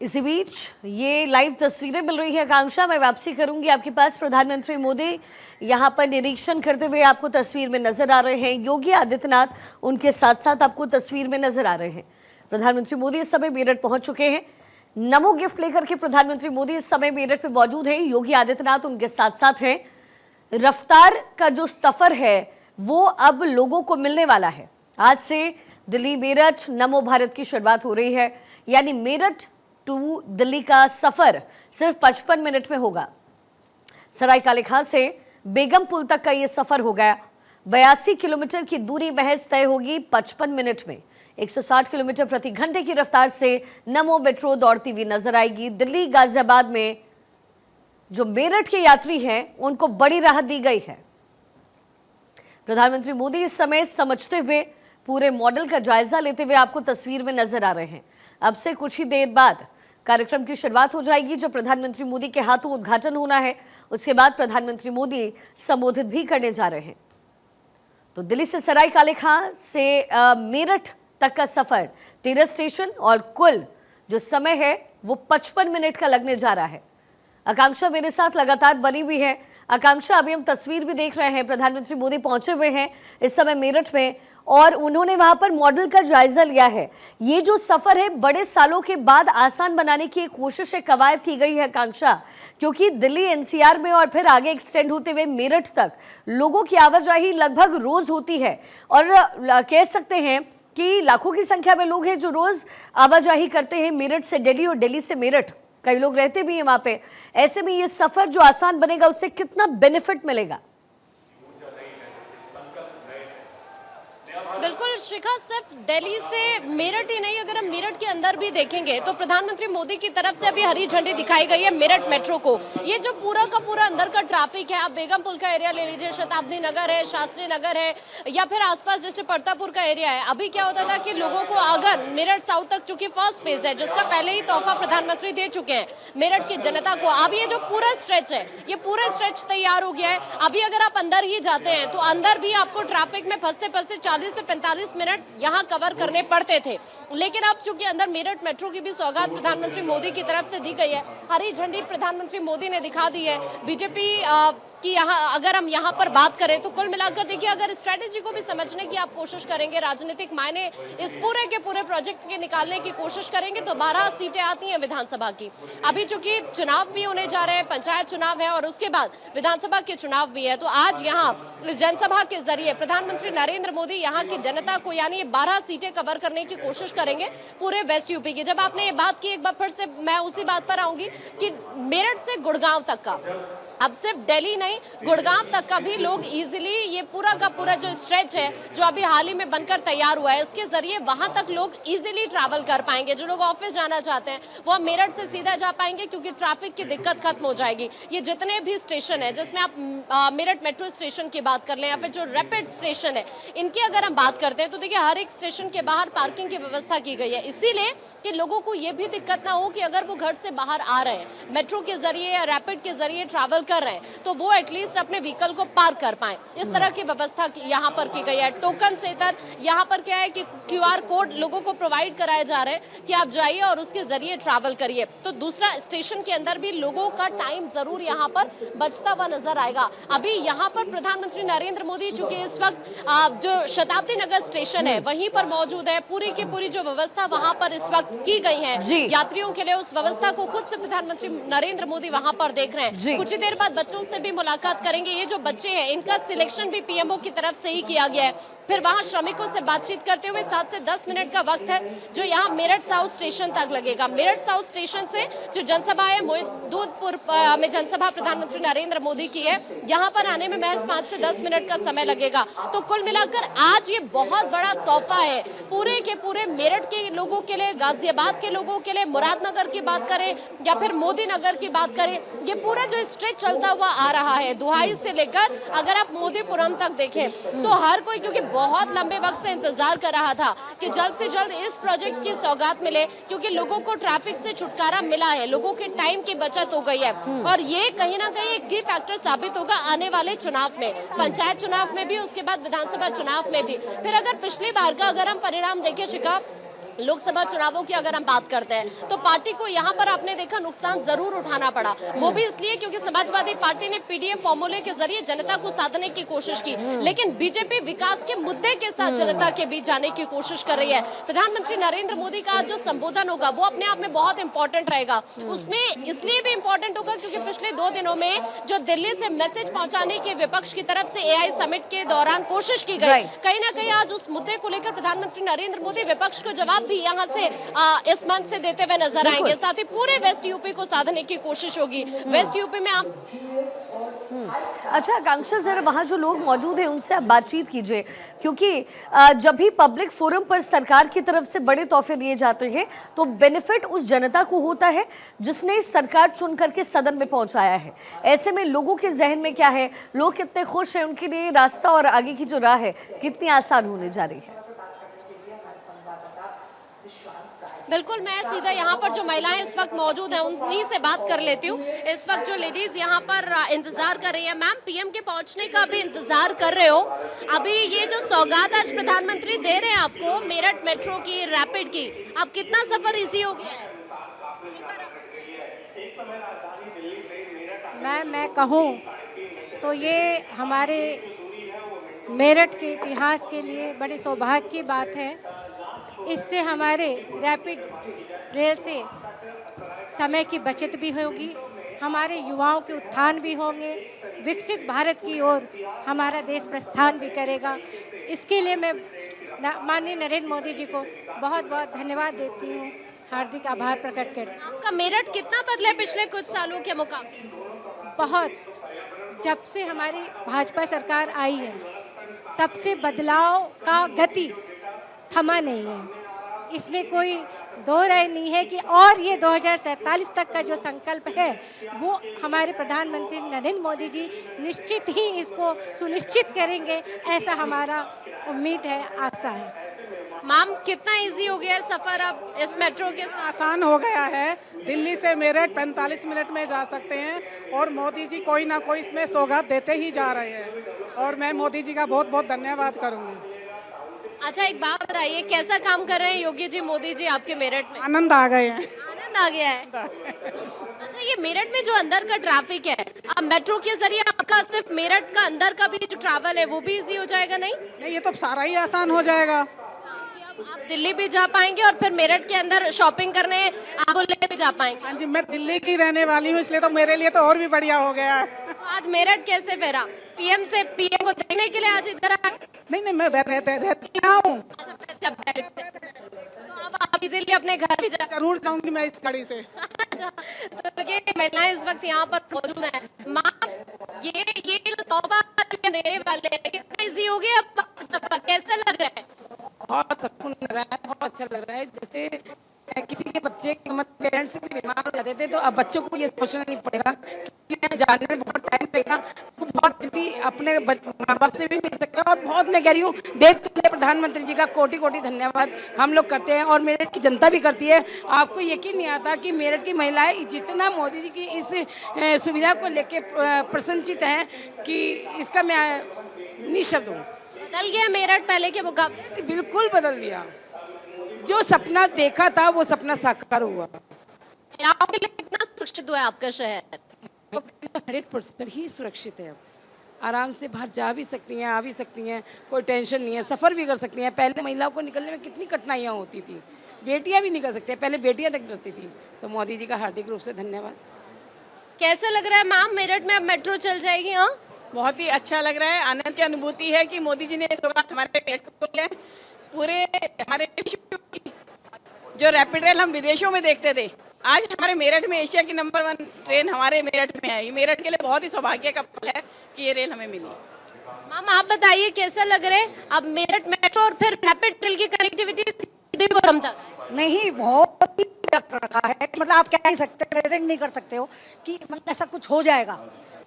इसी बीच ये लाइव तस्वीरें मिल रही है आकांक्षा, मैं वापसी करूंगी आपके पास। प्रधानमंत्री मोदी यहां पर निरीक्षण करते हुए आपको तस्वीर में नजर आ रहे हैं। योगी आदित्यनाथ उनके साथ साथ आपको तस्वीर में नजर आ रहे हैं। प्रधानमंत्री मोदी इस समय मेरठ पहुंच चुके हैं। नमो गिफ्ट लेकर के प्रधानमंत्री मोदी इस समय मेरठ में मौजूद हैं। योगी आदित्यनाथ उनके साथ साथ हैं। रफ्तार का जो सफर है वो अब लोगों को मिलने वाला है। आज से दिल्ली मेरठ नमो भारत की शुरुआत हो रही है, यानी मेरठ टू दिल्ली का सफर सिर्फ 55 मिनट में होगा। सराय काले खां से बेगम पुल तक का यह सफर हो गया। 82 किलोमीटर की दूरी महज तय होगी 55 मिनट में। 160 किलोमीटर प्रति घंटे की रफ्तार से नमो मेट्रो दौड़ती हुई नजर आएगी। दिल्ली गाजियाबाद में जो मेरठ के यात्री हैं उनको बड़ी राहत दी गई है। प्रधानमंत्री मोदी इस समय समझते हुए पूरे मॉडल का जायजा लेते हुए आपको तस्वीर में नजर आ रहे हैं। अब से कुछ ही देर बाद कार्यक्रम की शुरुआत हो जाएगी, जो प्रधानमंत्री मोदी के हाथों उद्घाटन होना है। उसके बाद प्रधानमंत्री मोदी संबोधित भी करने जा रहे हैं। तो दिल्ली से सराय काले खां से मेरठ तक का सफर 13 स्टेशन और कुल जो समय है वो 55 मिनट का लगने जा रहा है। आकांक्षा मेरे साथ लगातार बनी हुई है। आकांक्षा, अभी हम तस्वीर भी देख रहे हैं, प्रधानमंत्री मोदी पहुंचे हुए हैं इस समय मेरठ में और उन्होंने वहां पर मॉडल का जायजा लिया है। ये जो सफर है बड़े सालों के बाद आसान बनाने की एक कोशिश है, कवायद की गई है आकांक्षा, क्योंकि दिल्ली एनसीआर में और फिर आगे एक्सटेंड होते हुए मेरठ तक लोगों की आवाजाही लगभग रोज होती है और कह सकते हैं कि लाखों की संख्या में लोग हैं जो रोज आवाजाही करते हैं मेरठ से दिल्ली और दिल्ली से मेरठ। कई लोग रहते भी हैं वहां पे। ऐसे में ये सफर जो आसान बनेगा उससे कितना बेनिफिट मिलेगा? बिल्कुल शिखा, सिर्फ दिल्ली से मेरठ ही नहीं, अगर हम मेरठ के अंदर भी देखेंगे तो प्रधानमंत्री मोदी की तरफ से अभी हरी झंडी दिखाई गई है मेरठ मेट्रो को। ये जो पूरा का पूरा अंदर का ट्रैफिक है, आप बेगम पुल का एरिया ले लीजिए, शताब्दी नगर है, शास्त्री नगर है या फिर आसपास जैसे परतापुर का एरिया है। अभी क्या होता था कि लोगों को अगर मेरठ साउथ तक, चूंकि फर्स्ट फेज है जिसका पहले ही तोहफा प्रधानमंत्री दे चुके हैं मेरठ की जनता को, अब ये जो पूरा स्ट्रेच है ये पूरा स्ट्रेच तैयार हो गया है। अभी अगर आप अंदर ही जाते हैं तो अंदर भी आपको ट्रैफिक में फंसते फंसते 40 से 45 मिनट यहाँ कवर करने पड़ते थे। लेकिन अब चूंकि अंदर मेरठ मेट्रो की भी सौगात प्रधानमंत्री मोदी की तरफ से दी गई है, हरी झंडी प्रधानमंत्री मोदी ने दिखा दी है। बीजेपी कि यहाँ अगर हम यहाँ पर बात करें तो कुल मिलाकर देखिए, अगर स्ट्रेटेजी को भी समझने की आप कोशिश करेंगे, राजनीतिक मायने इस पूरे के पूरे प्रोजेक्ट के निकालने की कोशिश करेंगे तो 12 सीटें आती हैं विधानसभा की। अभी चूंकि चुनाव भी होने जा रहे हैं, पंचायत चुनाव है और उसके बाद विधानसभा के चुनाव भी है, तो आज यहाँ इस जनसभा के जरिए प्रधानमंत्री नरेंद्र मोदी यहाँ की जनता को यानी 12 सीटें कवर करने की कोशिश करेंगे पूरे वेस्ट यूपी की। जब आपने ये बात की, एक बार फिर से मैं उसी बात पर आऊंगी कि मेरठ से गुड़गांव तक का, अब सिर्फ दिल्ली नहीं गुड़गांव तक का भी लोग इजीली ये पूरा का पूरा जो स्ट्रेच है जो अभी हाल ही में बनकर तैयार हुआ है, इसके जरिए वहां तक लोग इजीली ट्रैवल कर पाएंगे। जो लोग ऑफिस जाना चाहते हैं वो मेरठ से सीधा जा पाएंगे क्योंकि ट्रैफिक की दिक्कत खत्म हो जाएगी। ये जितने भी स्टेशन है, जिसमें आप मेरठ मेट्रो स्टेशन की बात कर लें या फिर जो रैपिड स्टेशन है, इनकी अगर हम बात करते हैं तो देखिए हर एक स्टेशन के बाहर पार्किंग की व्यवस्था की गई है, इसीलिए कि लोगों को ये भी दिक्कत ना हो कि अगर वो घर से बाहर आ रहे हैं मेट्रो के जरिए या रैपिड के जरिए ट्रैवल कर रहे हैं तो वो एटलीस्ट अपने व्हीकल को पार्क कर पाएं। इस तरह की व्यवस्था यहाँ पर की गई है। टोकन से इतर यहाँ पर क्या है कि क्यूआर कोड लोगों को प्रोवाइड कराए जा रहे हैं कि आप जाइए और उसके जरिए ट्रैवल करिए। तो दूसरा, स्टेशन के अंदर भी लोगों का टाइम जरूर यहाँ पर बचता हुआ नजर आएगा। अभी यहाँ पर प्रधानमंत्री नरेंद्र मोदी चूंकि इस वक्त जो शताब्दी नगर स्टेशन है वहीं पर मौजूद है, पूरी की पूरी जो व्यवस्था वहां पर इस वक्त की गई है यात्रियों के लिए, उस व्यवस्था को खुद से प्रधानमंत्री नरेंद्र मोदी वहां पर देख रहे हैं। कुछ ही देर बाद बच्चों से भी मुलाकात करेंगे। ये जो बच्चे हैं इनका सिलेक्शन भी पीएमओ की तरफ से ही किया गया है। फिर वहां श्रमिकों से बातचीत करते हुए 7 से 10 मिनट का वक्त है जो यहाँ मेरठ साउथ स्टेशन तक लगेगा। मेरठ साउथ स्टेशन से जो जनसभा है मोहितपुर में जनसभा प्रधानमंत्री नरेंद्र मोदी की है, यहाँ पर आने में महज 5 से 10 मिनट का समय लगेगा। तो कुल मिलाकर आज ये बहुत बड़ा तोहफा है पूरे के पूरे मेरठ के लोगों के लिए, गाजियाबाद के लोगों के लिए, मुरादनगर की बात करें या फिर मोदी नगर की बात करें, ये पूरा जो स्ट्रेच चलता हुआ आ रहा है दुहाई से लेकर अगर आप मोदीपुरम तक देखें तो हर कोई, क्योंकि बहुत लंबे वक्त से इंतजार कर रहा था कि जल्द से जल्द इस प्रोजेक्ट की सौगात मिले, क्योंकि लोगों को ट्रैफिक से छुटकारा मिला है, लोगों के टाइम की बचत हो गई है और ये कहीं ना कहीं एक की फैक्टर साबित होगा आने वाले चुनाव में, पंचायत चुनाव में भी, उसके बाद विधानसभा चुनाव में भी। फिर अगर पिछली बार का अगर हम परिणाम देखें शिखा, लोकसभा चुनावों की अगर हम बात करते हैं तो पार्टी को यहाँ पर आपने देखा नुकसान जरूर उठाना पड़ा, वो भी इसलिए क्योंकि समाजवादी पार्टी ने पीडीएफ फॉर्मूले के जरिए जनता को साधने की कोशिश की, लेकिन बीजेपी विकास के मुद्दे के साथ जनता के बीच जाने की कोशिश कर रही है। प्रधानमंत्री नरेंद्र मोदी का जो संबोधन होगा वो अपने आप में बहुत इंपॉर्टेंट रहेगा। उसमें इसलिए भी इंपॉर्टेंट होगा क्योंकि पिछले 2 दिनों में जो दिल्ली से मैसेज पहुंचाने की विपक्ष की तरफ से एआई समिट के दौरान कोशिश की गई, कहीं ना कहीं आज उस मुद्दे को लेकर प्रधानमंत्री नरेंद्र मोदी विपक्ष को जवाब भी यहाँ से इस मंच से देते हुए नजर आएंगे। साथ ही पूरे वेस्ट यूपी को साधने की कोशिश होगी। वेस्ट यूपी में आप अच्छा आकांक्षा, जरा वहाँ जो लोग मौजूद हैं उनसे आप बातचीत कीजिए, क्योंकि जब भी पब्लिक फोरम पर सरकार की तरफ से बड़े तोहफे दिए जाते हैं तो बेनिफिट उस जनता को होता है जिसने सरकार चुन करके सदन में पहुंचाया है। ऐसे में लोगों के जहन में क्या है, लोग कितने खुश हैं, उनके लिए रास्ता और आगे की जो राह है कितनी आसान होने जा रही है? बिल्कुल, मैं सीधा यहाँ पर जो महिलाएं इस वक्त मौजूद हैं उन्हीं से बात कर लेती हूँ। इस वक्त जो लेडीज यहाँ पर इंतजार कर रही है, मैम पीएम के पहुँचने का अभी इंतजार कर रहे हो, अभी ये जो सौगात आज प्रधानमंत्री दे रहे हैं आपको मेरठ मेट्रो की, रैपिड की, अब कितना सफर इजी हो गया है? मैं कहूँ तो ये हमारे मेरठ के इतिहास के लिए बड़े सौभाग्य की बात है। इससे हमारे रैपिड रेल से समय की बचत भी होगी, हमारे युवाओं के उत्थान भी होंगे, विकसित भारत की ओर हमारा देश प्रस्थान भी करेगा। इसके लिए मैं माननीय नरेंद्र मोदी जी को बहुत बहुत धन्यवाद देती हूँ, हार्दिक आभार प्रकट करती हूँ। आपका मेरठ कितना बदले पिछले कुछ सालों के मुकाबले? बहुत। जब से हमारी भाजपा सरकार आई है तब से बदलाव का गति थमा नहीं है। इसमें कोई दो राय नहीं है कि और ये 2047 तक का जो संकल्प है वो हमारे प्रधानमंत्री नरेंद्र मोदी जी निश्चित ही इसको सुनिश्चित करेंगे, ऐसा हमारा उम्मीद है, आशा है। मैम कितना इजी हो गया है सफर अब इस मेट्रो के साथ? आसान हो गया है। दिल्ली से मेरठ 45 मिनट में जा सकते हैं और मोदी जी कोई ना कोई इसमें सौगात देते ही जा रहे हैं और मैं मोदी जी का बहुत बहुत धन्यवाद करूंगी। अच्छा एक बात बताइए, कैसा काम कर रहे हैं योगी जी मोदी जी आपके मेरठ में? आनंद आ गए हैं। आनंद आ गया है। अच्छा ये मेरठ में जो अंदर का ट्रैफिक है, अब मेट्रो के जरिए आपका सिर्फ मेरठ का अंदर का भी जो ट्रैवल है वो भी इजी हो जाएगा? नहीं, ये तो सारा ही आसान हो जाएगा। आप दिल्ली भी जा पाएंगे और फिर मेरठ के अंदर शॉपिंग करने आप बोले भी जा पाएंगे। हाँ जी, मैं दिल्ली की रहने वाली हूँ, इसलिए तो मेरे लिए तो और भी बढ़िया हो गया। तो आज मेरठ कैसे फेरा? पीएम को देखने के लिए आज इधर आए? नहीं, मैं रहती हूँ। तो अब आप इजीली अपने घर भी जा? जरूर जाऊंगी मैं इस गाड़ी से। अच्छा, तो ये महिलाएं इस वक्त यहाँ पर मौजूद हैं। माँ ये जो तोहफा देने वाले हैं, कितना इजी हो गया अब सफर, कैसा लग रहा है? बहुत सुकून लग रहा है, बहुत अच्छा लग रहा है। जैसे किसी के बच्चे पेरेंट्स भी बीमार हो जाते थे तो अब बच्चों को ये सोचना नहीं पड़ेगा कि मैं जाने में बहुत टाइम लगेगा, वो बहुत जल्दी अपने माँ बाप से भी मिल सकता है। और बहुत मैं कह रही हूँ, देखते प्रधानमंत्री जी का कोटि कोटि धन्यवाद हम लोग करते हैं और मेरठ की जनता भी करती है। आपको यकीन नहीं आता कि मेरठ की महिलाएं जितना मोदी जी की इस सुविधा को लेके प्रसन्नचित हैं कि इसका मैं निःशब्द हूँ। बदल गया मेरठ पहले के मुकाबले? बिल्कुल बदल दिया। जो सपना देखा था वो सपना साकार हुआ। आपके लिए कितना सुरक्षित हुआ है आपका शहर? 100% ही सुरक्षित है। अब आराम से बाहर जा भी सकती हैं, आ भी सकती हैं, कोई टेंशन नहीं है, सफ़र भी कर सकती हैं। पहले महिलाओं को निकलने में कितनी कठिनाइयाँ होती थी, बेटियां भी निकल सकती हैं, पहले बेटियां तक डरती थी। तो मोदी जी का हार्दिक रूप से धन्यवाद। कैसा लग रहा है मैम, मेरठ में अब मेट्रो चल जाएगी? हाँ, बहुत ही अच्छा लग रहा है। आनंद की अनुभूति है कि मोदी जी ने इस बात हमारे पेट को लिया है। पूरे हमारे जो रैपिड रेल हम विदेशों में देखते थे, आज हमारे मेरठ में एशिया की नंबर 1 ट्रेन हमारे मेरठ में आई। मेरठ के लिए बहुत ही सौभाग्य का पल है कि ये रेल हमें मिली। मैम आप बताइए कैसा लग रहा है अब मेरठ मेट्रो और फिर रैपिड रेल की कनेक्टिविटी त्रिपुरम तक? नहीं, बहुत ही लग रखा है, मतलब आप कह नहीं सकते, प्रेजेंट नहीं कर सकते हो कि मतलब ऐसा कुछ हो जाएगा।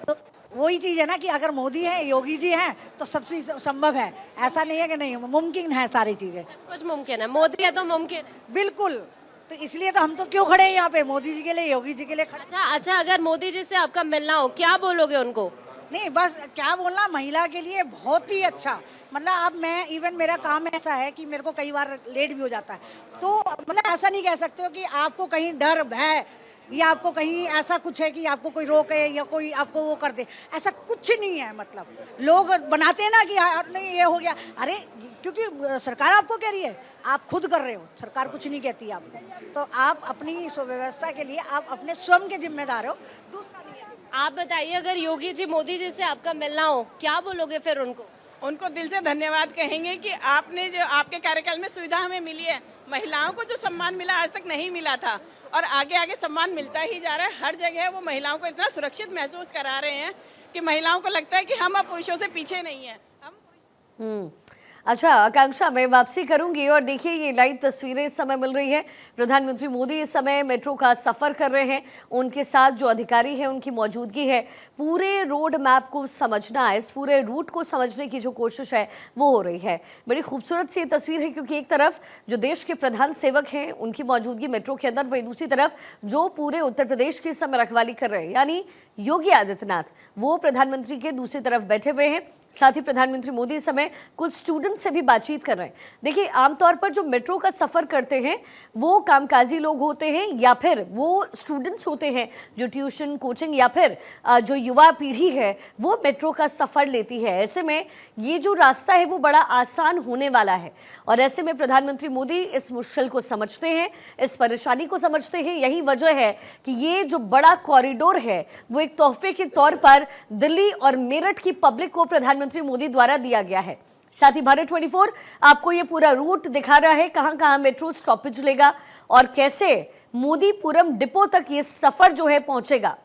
तो वही चीज़ है ना कि अगर मोदी है, योगी जी हैं तो सब चीज़ संभव है। ऐसा नहीं है कि नहीं, मुमकिन है सारी चीज़ें। कुछ मुमकिन है, मोदी है तो मुमकिन है। बिल्कुल, तो इसलिए तो हम तो क्यों खड़े हैं यहाँ पे, मोदी जी के लिए, योगी जी के लिए खड़े। अच्छा, अगर मोदी जी से आपका मिलना हो क्या बोलोगे उनको? नहीं बस क्या बोलना, महिला के लिए बहुत ही अच्छा। मतलब अब मैं इवन मेरा काम ऐसा है कि मेरे को कई बार लेट भी हो जाता है, तो मतलब ऐसा नहीं कह सकते हो कि आपको कहीं डर भय या आपको कहीं ऐसा कुछ है कि आपको कोई रोके या कोई आपको वो कर दे, ऐसा कुछ नहीं है। मतलब लोग बनाते हैं ना कि हाँ नहीं ये हो गया, अरे क्योंकि सरकार आपको कह रही है, आप खुद कर रहे हो, सरकार कुछ नहीं कहती है आपको। तो आप अपनी सुव्यवस्था के लिए आप अपने स्वयं के जिम्मेदार हो, दूसरा नहीं है। आप बताइए, अगर योगी जी मोदी जी से आपका मिलना हो, क्या बोलोगे फिर उनको? उनको दिल से धन्यवाद कहेंगे कि आपने जो आपके कार्यकाल में सुविधा हमें मिली है, महिलाओं को जो सम्मान मिला आज तक नहीं मिला था, और आगे आगे सम्मान मिलता ही जा रहा है। हर जगह वो महिलाओं को इतना सुरक्षित महसूस करा रहे हैं कि महिलाओं को लगता है कि हम अब पुरुषों से पीछे नहीं हैं। अच्छा आकांक्षा, मैं वापसी करूंगी और देखिए ये लाइव तस्वीरें इस समय मिल रही है। प्रधानमंत्री मोदी इस समय मेट्रो का सफर कर रहे हैं, उनके साथ जो अधिकारी हैं उनकी मौजूदगी है। पूरे रोड मैप को समझना, इस पूरे रूट को समझने की जो कोशिश है वो हो रही है। बड़ी खूबसूरत सी तस्वीर है, क्योंकि एक तरफ जो देश के प्रधान सेवक हैं उनकी मौजूदगी मेट्रो के अंदर, वहीं दूसरी तरफ जो पूरे उत्तर प्रदेश की इस समय रखवाली कर रहे हैं यानी योगी आदित्यनाथ, वो प्रधानमंत्री के दूसरी तरफ बैठे हुए हैं। साथ ही प्रधानमंत्री मोदी इस समय कुछ स्टूडेंट से भी बातचीत कर रहे हैं। देखिए आमतौर पर जो मेट्रो का सफ़र करते हैं वो कामकाजी लोग होते हैं या फिर वो स्टूडेंट्स होते हैं जो ट्यूशन कोचिंग या फिर जो युवा पीढ़ी है वो मेट्रो का सफ़र लेती है। ऐसे में ये जो रास्ता है वो बड़ा आसान होने वाला है, और ऐसे में प्रधानमंत्री मोदी इस मुश्किल को समझते हैं, इस परेशानी को समझते हैं। यही वजह है कि ये जो बड़ा कॉरिडोर है वो एक तोहफे के तौर पर दिल्ली और मेरठ की पब्लिक को प्रधानमंत्री मोदी द्वारा दिया गया है। साथ ही भारत 24 आपको ये पूरा रूट दिखा रहा है, कहां कहां मेट्रो स्टॉपेज लेगा और कैसे मोदीपुरम डिपो तक ये सफर जो है पहुंचेगा।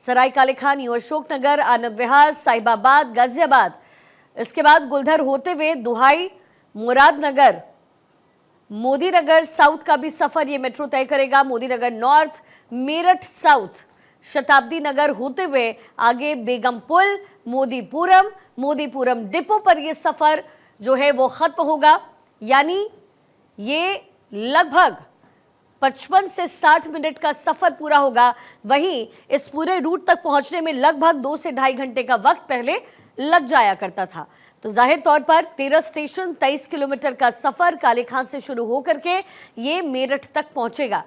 सराय काले खान, न्यू अशोक नगर, आनंद विहार, साहिबाबाद, गाजियाबाद, इसके बाद गुलधर होते हुए दुहाई, मुरादनगर, मोदी नगर साउथ का भी सफर ये मेट्रो तय करेगा। मोदी नगर नॉर्थ, मेरठ साउथ, शताब्दी नगर होते हुए आगे बेगमपुल, मोदीपुरम डिपो पर यह सफर जो है वो खत्म होगा। यानी ये लगभग 55 से 60 मिनट का सफर पूरा होगा। वहीं इस पूरे रूट तक पहुंचने में लगभग 2 से ढाई घंटे का वक्त पहले लग जाया करता था। तो जाहिर तौर पर 13 स्टेशन, 23 किलोमीटर का सफर काले खान से शुरू होकर के ये मेरठ तक पहुंचेगा।